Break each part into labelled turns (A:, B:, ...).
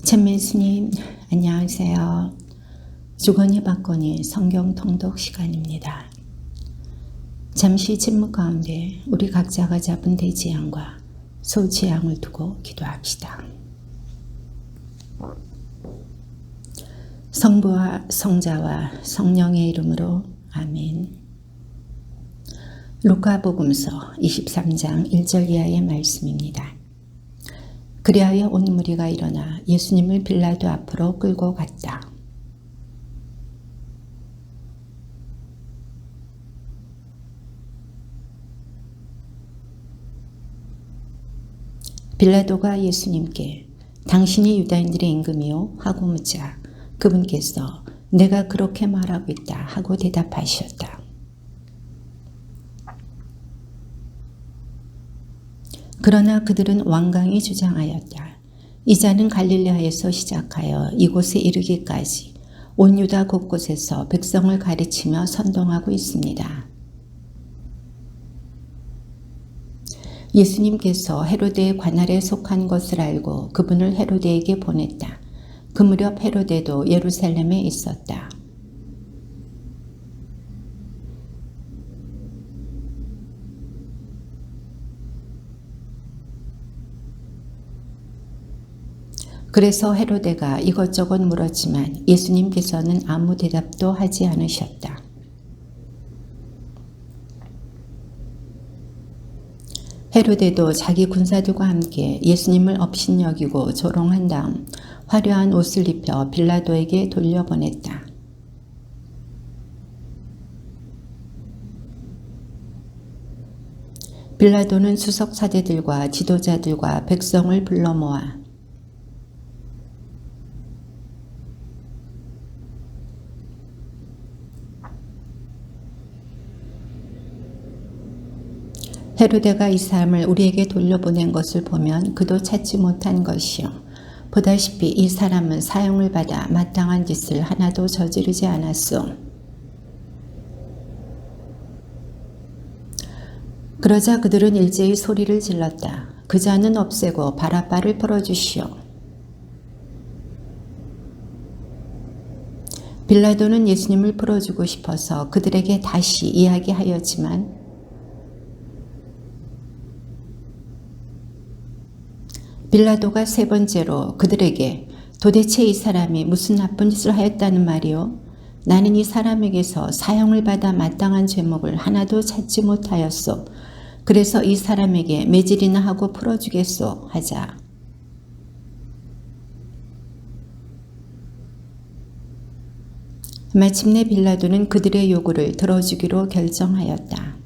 A: 찬미스님 안녕하세요. 주거니 받거니 성경 통독 시간입니다. 잠시 침묵 가운데 우리 각자가 잡은 대지향과 소지향을 두고 기도합시다. 성부와 성자와 성령의 이름으로 아멘. 루카복음서 23장 1절 이하의 말씀입니다. 그리하여 온 무리가 일어나 예수님을 빌라도 앞으로 끌고 갔다. 빌라도가 예수님께 당신이 유다인들의 임금이요? 하고 묻자 그분께서 내가 그렇게 말하고 있다 하고 대답하셨다. 그러나 그들은 완강히 주장하였다. 이 자는 갈릴레아에서 시작하여 이곳에 이르기까지 온 유다 곳곳에서 백성을 가르치며 선동하고 있습니다. 예수님께서 헤로데의 관할에 속한 것을 알고 그분을 헤로데에게 보냈다. 그 무렵 헤로데도 예루살렘에 있었다. 그래서 헤로데가 이것저것 물었지만 예수님께서는 아무 대답도 하지 않으셨다. 헤로데도 자기 군사들과 함께 예수님을 업신여기고 조롱한 다음 화려한 옷을 입혀 빌라도에게 돌려보냈다. 빌라도는 수석 사제들과 지도자들과 백성을 불러 모아 헤로데가 이 사람을 우리에게 돌려보낸 것을 보면 그도 찾지 못한 것이요. 보다시피 이 사람은 사형을 받아 마땅한 짓을 하나도 저지르지 않았소. 그러자 그들은 일제히 소리를 질렀다. 그 자는 없애고 바라바를 풀어주시오. 빌라도는 예수님을 풀어주고 싶어서 그들에게 다시 이야기하였지만 빌라도가 세 번째로 그들에게 도대체 이 사람이 무슨 나쁜 짓을 하였다는 말이요? 나는 이 사람에게서 사형을 받아 마땅한 죄목을 하나도 찾지 못하였소. 그래서 이 사람에게 매질이나 하고 풀어주겠소 하자. 마침내 빌라도는 그들의 요구를 들어주기로 결정하였다.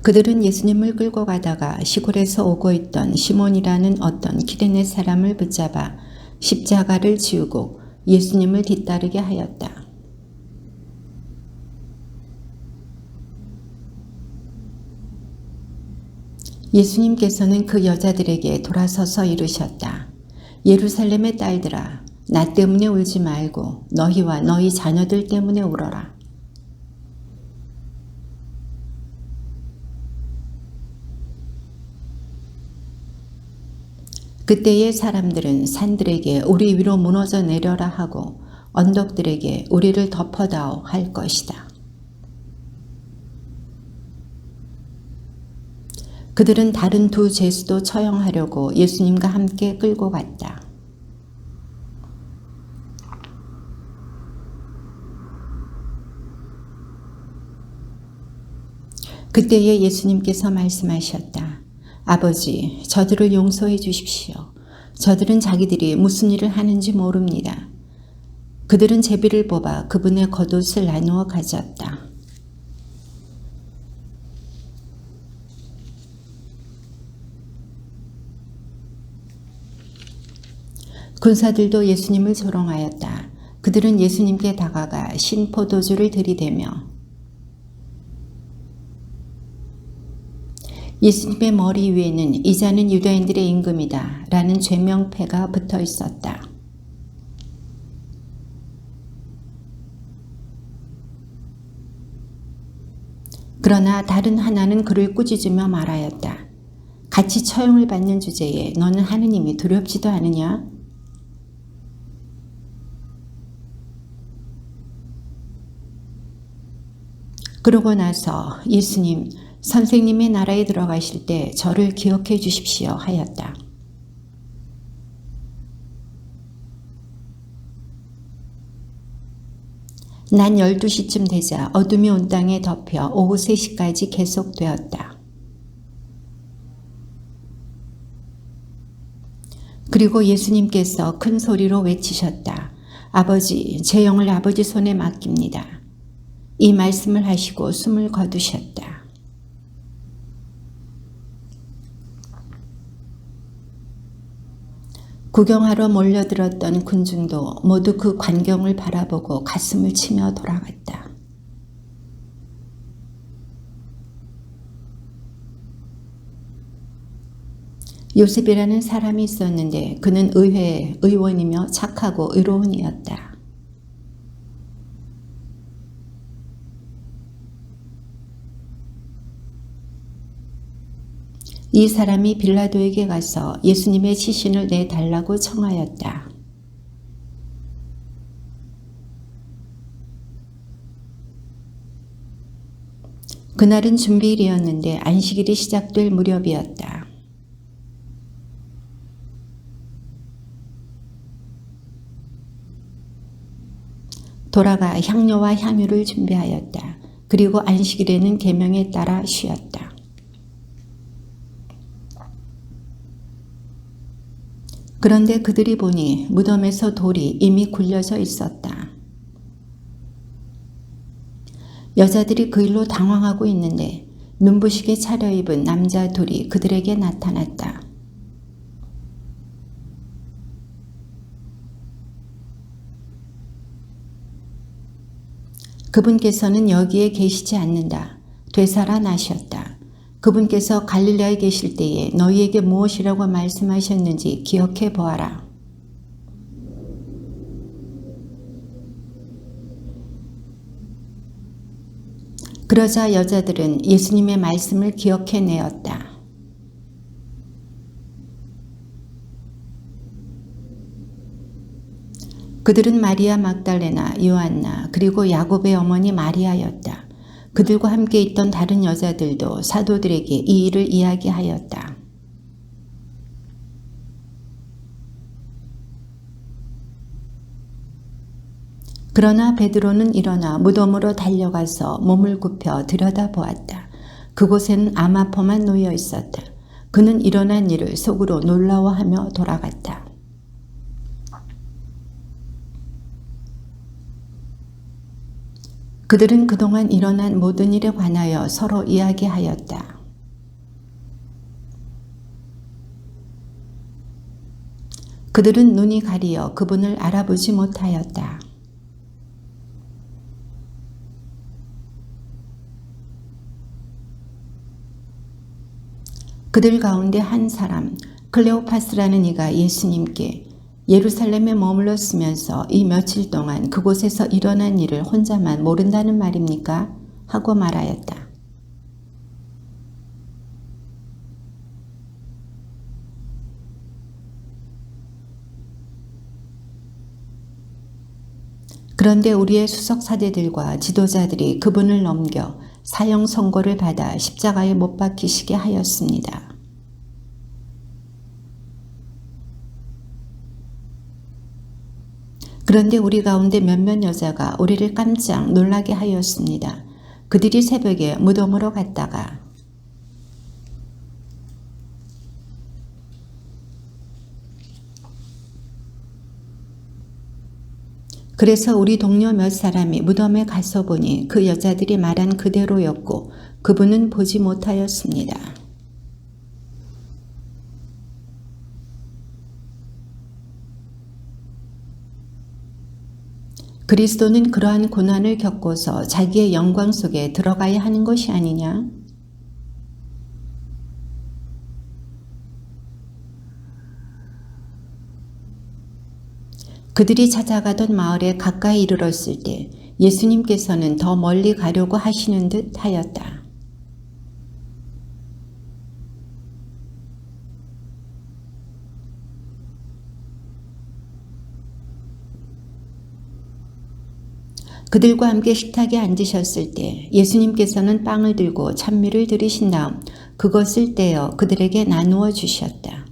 A: 그들은 예수님을 끌고 가다가 시골에서 오고 있던 시몬이라는 어떤 기레네 사람을 붙잡아 십자가를 지우고 예수님을 뒤따르게 하였다. 예수님께서는 그 여자들에게 돌아서서 이르셨다. 예루살렘의 딸들아, 나 때문에 울지 말고 너희와 너희 자녀들 때문에 울어라. 그때의 사람들은 산들에게 우리 위로 무너져 내려라 하고 언덕들에게 우리를 덮어다오 할 것이다. 그들은 다른 두 죄수도 처형하려고 예수님과 함께 끌고 갔다. 그때에 예수님께서 말씀하셨다. 아버지, 저들을 용서해 주십시오. 저들은 자기들이 무슨 일을 하는지 모릅니다. 그들은 제비를 뽑아 그분의 겉옷을 나누어 가졌다. 군사들도 예수님을 조롱하였다. 그들은 예수님께 다가가 신포도주를 들이대며 예수님의 머리 위에는 이 자는 유다인들의 임금이다 라는 죄명패가 붙어 있었다. 그러나 다른 하나는 그를 꾸짖으며 말하였다. 같이 처형을 받는 주제에 너는 하느님이 두렵지도 않으냐? 그러고 나서 예수님, 선생님의 나라에 들어가실 때 저를 기억해 주십시오 하였다. 난 12시쯤 되자 어둠이 온 땅에 덮여 오후 3시까지 계속되었다. 그리고 예수님께서 큰 소리로 외치셨다. 아버지, 제 영을 아버지 손에 맡깁니다. 이 말씀을 하시고 숨을 거두셨다. 구경하러 몰려들었던 군중도 모두 그 광경을 바라보고 가슴을 치며 돌아갔다. 요셉이라는 사람이 있었는데 그는 의회의 의원이며 착하고 의로운 이였다. 이 사람이 빌라도에게 가서 예수님의 시신을 내달라고 청하였다. 그날은 준비일이었는데 안식일이 시작될 무렵이었다. 돌아가 향료와 향유를 준비하였다. 그리고 안식일에는 계명에 따라 쉬었다. 그런데 그들이 보니 무덤에서 돌이 이미 굴려져 있었다. 여자들이 그 일로 당황하고 있는데 눈부시게 차려입은 남자 둘이 그들에게 나타났다. 그분께서는 여기에 계시지 않는다. 되살아나셨다. 그분께서 갈릴리아에 계실 때에 너희에게 무엇이라고 말씀하셨는지 기억해 보아라. 그러자 여자들은 예수님의 말씀을 기억해내었다. 그들은 마리아 막달레나, 요한나, 그리고 야곱의 어머니 마리아였다. 그들과 함께 있던 다른 여자들도 사도들에게 이 일을 이야기하였다. 그러나 베드로는 일어나 무덤으로 달려가서 몸을 굽혀 들여다보았다. 그곳에는 아마포만 놓여 있었다. 그는 일어난 일을 속으로 놀라워하며 돌아갔다. 그들은 그동안 일어난 모든 일에 관하여 서로 이야기하였다. 그들은 눈이 가리어 그분을 알아보지 못하였다. 그들 가운데 한 사람, 클레오파스라는 이가 예수님께 예루살렘에 머물렀으면서 이 며칠 동안 그곳에서 일어난 일을 혼자만 모른다는 말입니까? 하고 말하였다. 그런데 우리의 수석사제들과 지도자들이 그분을 넘겨 사형 선고를 받아 십자가에 못 박히시게 하였습니다. 그런데 우리 가운데 몇몇 여자가 우리를 깜짝 놀라게 하였습니다. 그들이 새벽에 무덤으로 갔다가 그래서 우리 동료 몇 사람이 무덤에 가서 보니 그 여자들이 말한 그대로였고 그분은 보지 못하였습니다. 그리스도는 그러한 고난을 겪고서 자기의 영광 속에 들어가야 하는 것이 아니냐? 그들이 찾아가던 마을에 가까이 이르렀을 때 예수님께서는 더 멀리 가려고 하시는 듯 하였다. 그들과 함께 식탁에 앉으셨을 때 예수님께서는 빵을 들고 찬미를 드리신 다음 그것을 떼어 그들에게 나누어 주셨다.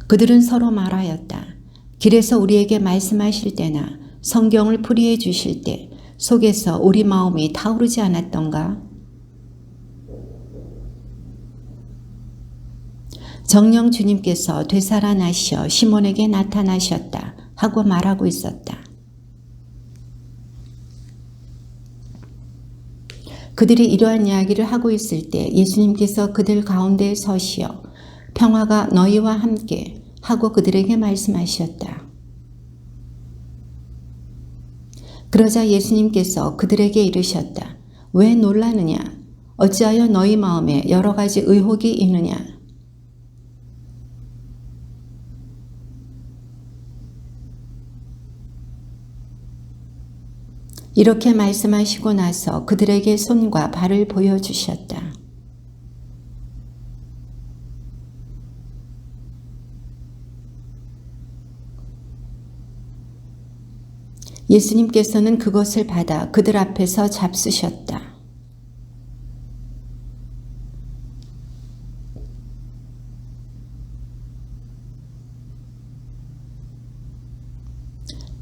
A: 그들은 서로 말하였다. 길에서 우리에게 말씀하실 때나 성경을 풀이해 주실 때 속에서 우리 마음이 타오르지 않았던가? 정녕 주님께서 되살아나시어 시몬에게 나타나셨다 하고 말하고 있었다. 그들이 이러한 이야기를 하고 있을 때 예수님께서 그들 가운데에 서시어 평화가 너희와 함께 하고 그들에게 말씀하셨다. 그러자 예수님께서 그들에게 이르셨다. 왜 놀라느냐? 어찌하여 너희 마음에 여러 가지 의혹이 있느냐? 이렇게 말씀하시고 나서 그들에게 손과 발을 보여주셨다. 예수님께서는 그것을 받아 그들 앞에서 잡수셨다.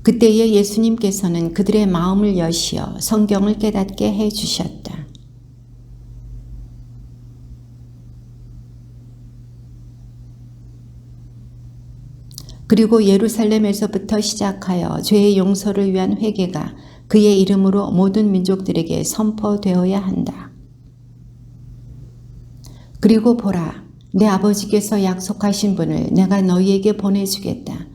A: 그때에 예수님께서는 그들의 마음을 여시어 성경을 깨닫게 해 주셨다. 그리고 예루살렘에서부터 시작하여 죄의 용서를 위한 회개가 그의 이름으로 모든 민족들에게 선포되어야 한다. 그리고 보라, 내 아버지께서 약속하신 분을 내가 너희에게 보내주겠다.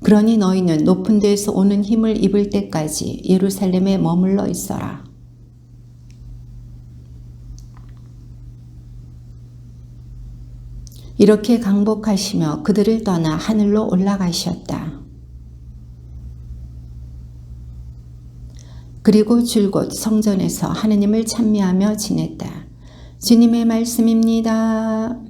A: 그러니 너희는 높은 데에서 오는 힘을 입을 때까지 예루살렘에 머물러 있어라. 이렇게 강복하시며 그들을 떠나 하늘로 올라가셨다. 그리고 줄곧 성전에서 하느님을 찬미하며 지냈다. 주님의 말씀입니다.